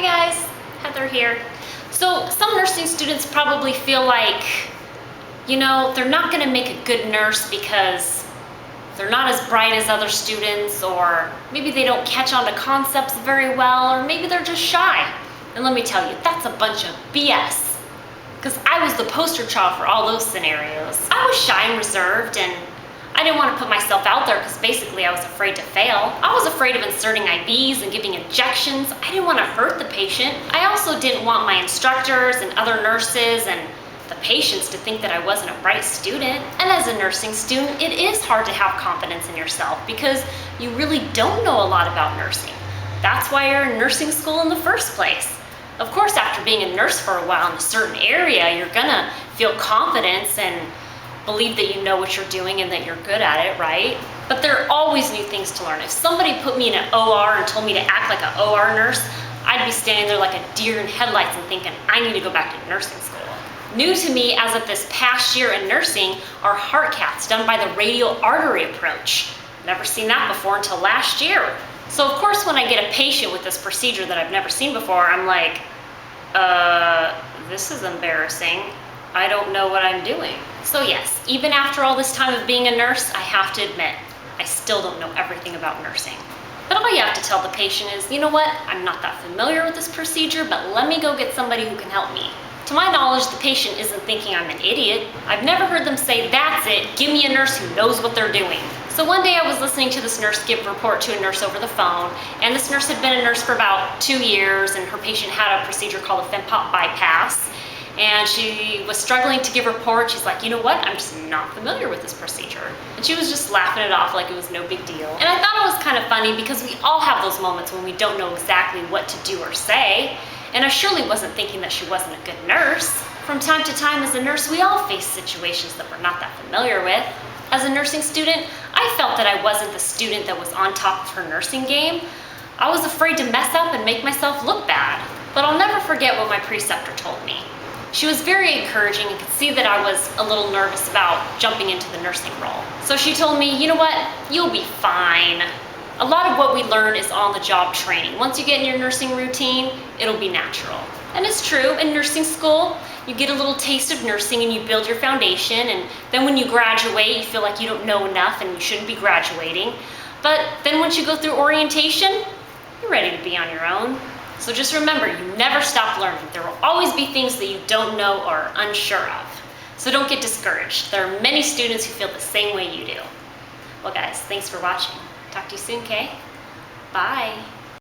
Hi guys, Heather here. So some nursing students probably feel like, they're not going to make a good nurse because they're not as bright as other students, or maybe they don't catch on to concepts very well, or maybe they're just shy. And let me tell you, that's a bunch of BS. Because I was the poster child for all those scenarios. I was shy and reserved, and I didn't want to put myself out there because basically I was afraid to fail. I was afraid of inserting IVs and giving injections. I didn't want to hurt the patient. I also didn't want my instructors and other nurses and the patients to think that I wasn't a bright student. And as a nursing student, it is hard to have confidence in yourself because you really don't know a lot about nursing. That's why you're in nursing school in the first place. Of course, after being a nurse for a while in a certain area, you're gonna feel confidence and believe that you know what you're doing and that you're good at it, right? But there are always new things to learn. If somebody put me in an OR and told me to act like an OR nurse, I'd be standing there like a deer in headlights and thinking, I need to go back to nursing school. New to me as of this past year in nursing are heart caths done by the radial artery approach. Never seen that before until last year. So of course when I get a patient with this procedure that I've never seen before, I'm like, this is embarrassing. I don't know what I'm doing. So yes, even after all this time of being a nurse, I have to admit, I still don't know everything about nursing. But all you have to tell the patient is, you know what, I'm not that familiar with this procedure, but let me go get somebody who can help me. To my knowledge, the patient isn't thinking I'm an idiot. I've never heard them say, that's it, give me a nurse who knows what they're doing. So one day I was listening to this nurse give a report to a nurse over the phone, and this nurse had been a nurse for about 2 years, and her patient had a procedure called a FEMPOP bypass. And she was struggling to give a report. She's like, you know what? I'm just not familiar with this procedure. And she was just laughing it off like it was no big deal. And I thought it was kind of funny because we all have those moments when we don't know exactly what to do or say. And I surely wasn't thinking that she wasn't a good nurse. From time to time as a nurse, we all face situations that we're not that familiar with. As a nursing student, I felt that I wasn't the student that was on top of her nursing game. I was afraid to mess up and make myself look bad. But I'll never forget what my preceptor told me. She was very encouraging and could see that I was a little nervous about jumping into the nursing role. So she told me, you know what, you'll be fine. A lot of what we learn is on-the-job training. Once you get in your nursing routine, it'll be natural. And it's true, in nursing school, you get a little taste of nursing and you build your foundation, and then when you graduate, you feel like you don't know enough and you shouldn't be graduating. But then once you go through orientation, you're ready to be on your own. So just remember, you never stop learning. There will always be things that you don't know or are unsure of. So don't get discouraged. There are many students who feel the same way you do. Well guys, thanks for watching. Talk to you soon, okay? Bye.